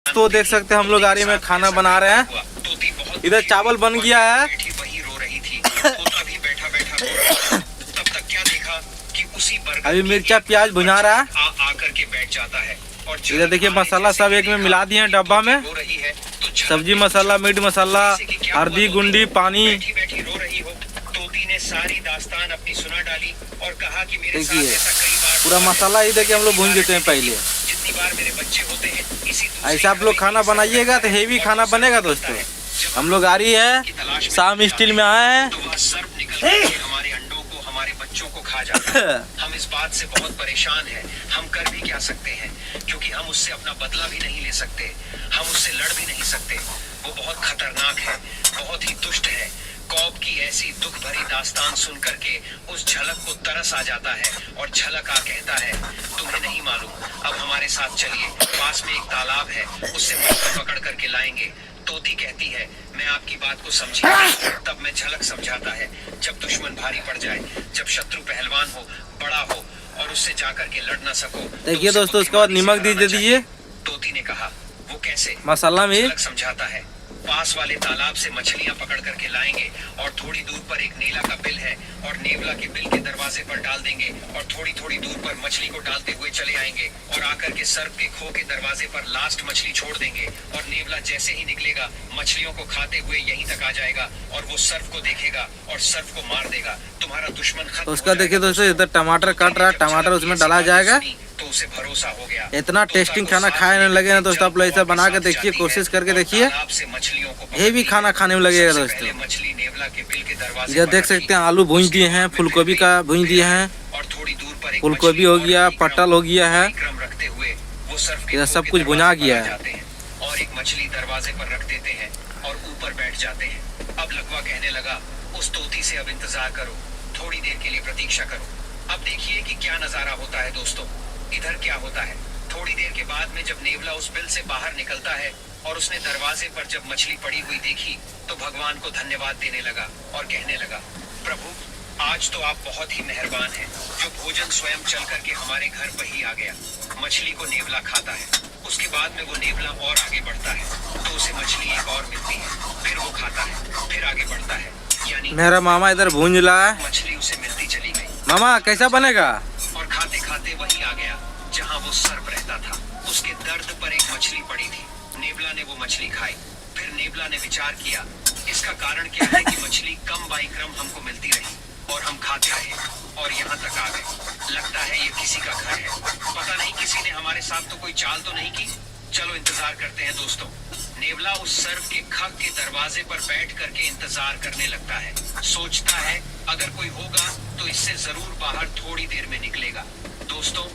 तो देख सकते हैं हम लोग गाड़ी में खाना बना रहे हैं। इधर चावल बन गया है। अभी मिर्चा प्याज भुना रहा है। इधर देखिए मसाला सब एक में मिला दिए हैं डब्बा में। सब्जी मसाला, मीट मसाला, हल्दी गुंडी, पानी। सारी दास्तान अपनी सुना डाली और कहा कि मेरे साथ ऐसा कई बार पूरा मसाला ही देखिए हम लोग भून देते हैं पहले। जितनी बार मेरे बच्चे होते हैं इसी ऐसा आप लोग खाना बनाइएगा तो हेवी खाना बनेगा दोस्तों। हम लोग आ रही है शाम स्टील में आए हैं। तो वह सर्प निकल के हमारे अंडों को, हमारे बच्चों को खा जाता है। हम इस बात से बहुत परेशान हैं। हम कर भी क्या सकते हैं, क्योंकि हम उससे अपना बदला भी नहीं ले सकते, हम उससे लड़ भी नहीं सकते। वो बहुत खतरनाक है, बहुत ही दुष्ट है। कौब की ऐसी दुख भरी दास्तान सुन करके उस झलक को तरस आ जाता है और झलक आ कहता है, तुम्हें नहीं मालूम, अब हमारे साथ चलिए, पास में एक तालाब है, उससे मछली पकड़ करके लाएंगे। तोती कहती है, मैं आपकी बात को समझी। तब मैं झलक समझाता है, जब दुश्मन भारी पड़ जाए, जब शत्रु पहलवान हो, बड़ा हो और उससे जाकर के लड़ ना सको। देखिए दोस्तों, उसके बाद नमक दीजिए। तोती ने कहा, वो कैसे? मसाला में समझाता है, पास वाले तालाब से मछलियां पकड़ करके लाएंगे और थोड़ी दूर पर एक नेला का बिल है और नेवला के बिल के दरवाजे पर डाल देंगे और थोड़ी थोड़ी दूर पर मछली को डालते हुए चले आएंगे और आकर के सर्प के खो के दरवाजे पर लास्ट मछली छोड़ देंगे और नेवला जैसे ही निकलेगा मछलियों को खाते हुए यहीं तक आ जाएगा और वो सर्प को देखेगा और सर्प को मार देगा। तुम्हारा दुश्मन खत्म। उसका देखिए दोस्तों, इधर टमाटर काट रहा है, टमाटर उसमें डाला जाएगा तो उसे भरोसा हो गया। इतना टेस्टिंग खाना खाने लगे ना दोस्तों, आप लोग ऐसा बना के देखिए, कोशिश करके देखिए, ये भी खाना खाने में लगेगा दोस्तों। इधर देख सकते हैं आलू भून दिए हैं, फूलगोभी का भून दिए हैं, फूलगोभी हो गया, पटल हो गया है, इधर सब कुछ भुना गया है। और एक मछली दरवाजे पर रख देते हैं और ऊपर बैठ जाते हैं। अब लकवा कहने लगा, उस तोती से अब इंतजार करो, थोड़ी देर के लिए प्रतीक्षा करो। अब देखिए कि क्या नजारा होता है दोस्तों। इधर क्या होता है, थोड़ी देर के बाद में जब नेवला उस बिल से बाहर निकलता है और उसने दरवाजे पर जब मछली पड़ी हुई देखी तो भगवान को धन्यवाद देने लगा और कहने लगा, प्रभु आज तो आप बहुत ही मेहरबान हैं, जो भोजन स्वयं चल करके हमारे घर पर ही आ गया। मछली को नेवला खाता है, उसके बाद में वो नेवला और आगे बढ़ता है तो उसे मछली एक और मिलती है, फिर वो खाता है, फिर आगे बढ़ता है। यानी मेरा मामा इधर भूंज रहा है, मछली उसे मिलती चली गई। मामा कैसा बनेगा? और खाते खाते वही आ गया जहाँ वो सर्प रहता था। उसके दर्द पर एक मछली पड़ी थी, नेवला ने वो मछली खाई। फिर नेवला ने विचार किया, इसका कारण क्या है कि मछली कम बाई क्रम हमको मिलती रही और हम खाते रहे और यहाँ तक आ गए। लगता है ये किसी का घर है, पता नहीं किसी ने हमारे साथ तो कोई चाल तो नहीं की। चलो इंतजार करते हैं दोस्तों। नेवला उस सर्प के खग के दरवाजे पर बैठ करके इंतजार करने लगता है। सोचता है अगर कोई होगा तो इससे जरूर बाहर थोड़ी देर में निकलेगा। दोस्तों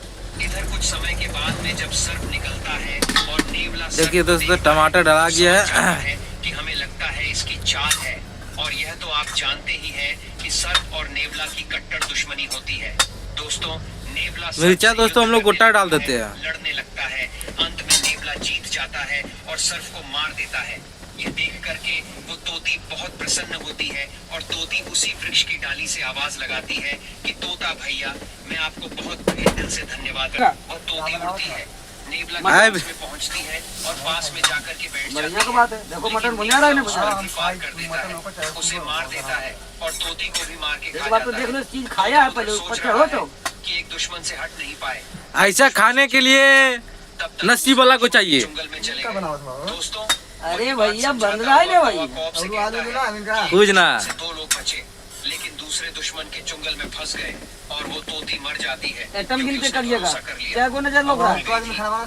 इधर कुछ समय के बाद में जब सर्प निकलता है और नेवला, देखिए दोस्तों टमाटर डाला गया है कि हमें लगता है इसकी चाल है। और यह तो आप जानते ही हैं कि सर्प और नेवला की कट्टर दुश्मनी होती है। दोस्तों नेवला मिर्चा दोस्तों हम लोग गोटा डाल देते हैं, लड़ने लगता है। अंत में नेवला जीत जाता है और सर्प को मार देता है। ये देख करके वो तोती बहुत प्रसन्न होती है और तोती उसी वृक्ष की डाली से आवाज लगाती है कि तोता भैया मैं आपको बहुत दिल से धन्यवाद। और तोती उड़ती है, नेवला के पास में पहुंचती है और पास में जाकर के बैठ जाती है। देखो मटन बना रहा है ना, पार कर देता है, उसे मार देता है और तोती को भी मार के खा जाता है। देख चीज खाया है पहले, पक्का हो तो कि एक दुश्मन से हट नहीं पाए। ऐसा खाने के लिए नसीब वाला को चाहिए। जंगल में चले गए दोस्तों। अरे भैया बन रहा है भाई, पूछना। दो लोग बचे लेकिन दूसरे दुश्मन के चुंगल में फंस गए और वो तोती मर जाती है।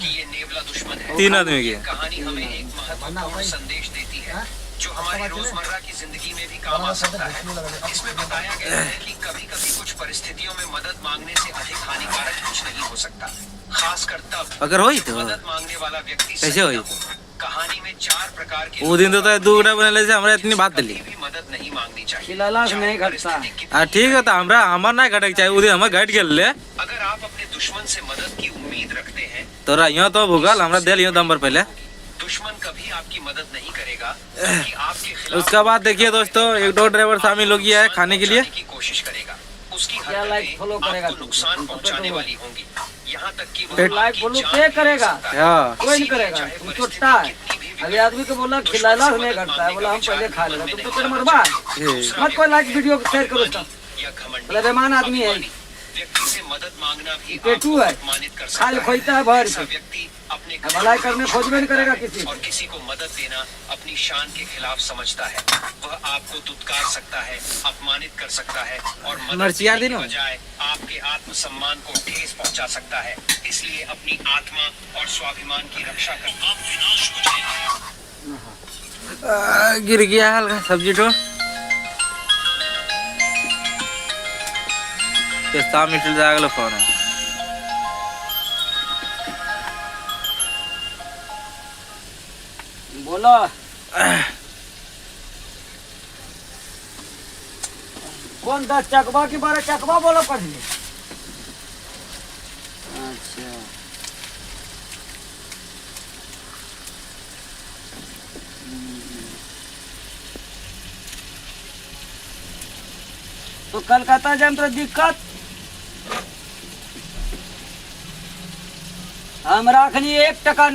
ये नेवला दुश्मन है। 3 आदमी की कहानी हमें एक महत्वपूर्ण संदेश देती है जो हमारी रोजमर्रा की जिंदगी में भी काम आ सकता है। इसमें बताया गया है कि कभी कभी कुछ परिस्थितियों में मदद मांगने से अधिक हानिकारक कुछ नहीं हो सकता, खासकर तब अगर हो तो मदद मांगने वाला व्यक्ति कैसे हो। कहानी में 4 प्रकार के वो दिन तो दूगड़ा बनने से हमरा इतनी बात दिली भी मदद नहीं मांगनी चाहिए। नहीं घटता ठीक है, तो हमरा हमार ना घटक चाहिए, उधर हम घट गेल। अगर आप अपने दुश्मन से मदद की उम्मीद रखते हैं तो यहाँ तो भूगल हमरा दिल दम पर पहले दुश्मन कभी आपकी मदद नहीं करेगा, आपके खिलाफ। उसके बाद देखिए दोस्तों 1-2 ड्राइवर शामिल हो गया है खाने के लिए की कोशिश करेगा, उसकी हरकतें आपको नुकसान पहुंचाने वाली होंगी। यहाँ तक कि पेट- लाइक बोलो क्या करेगा, हाँ कोई नहीं करेगा, तुम छोटा है। अभी आदमी को बोला खिलाना नहीं घटता है, बोला हम पहले खा लेगा, तुम तो पेट मरवा मत। कोई लाइक वीडियो शेयर करो उसका, या घमंड बोला बेमान आदमी है, व्यक्ति से मदद मांगना भी पेटू है, अपमानित कर खाली सकता खोजता है भर ऐसा के, व्यक्ति अपने भलाई करने खोज में नहीं करेगा किसी और किसी को मदद देना अपनी शान के खिलाफ समझता है। वह आपको दुत्कार सकता है, अपमानित कर सकता है और मदद मर्चियाँ देने देनो। की बजाय आपके आत्मसम्मान को ठेस पहुंचा सकता है। इसलिए अपनी आत्मा और स्वाभिमान की रक्षा कर आप विनाश हो जाएंगे। गिर गया हल्का सब्जी तो शाम इटल जागलो फोन बोला। कौन 10 चकवा की 12 चकवा बोलो पढ़ने। अच्छा तो कलकत्ता जाए तो दिक्कत हम राखनी 1 टका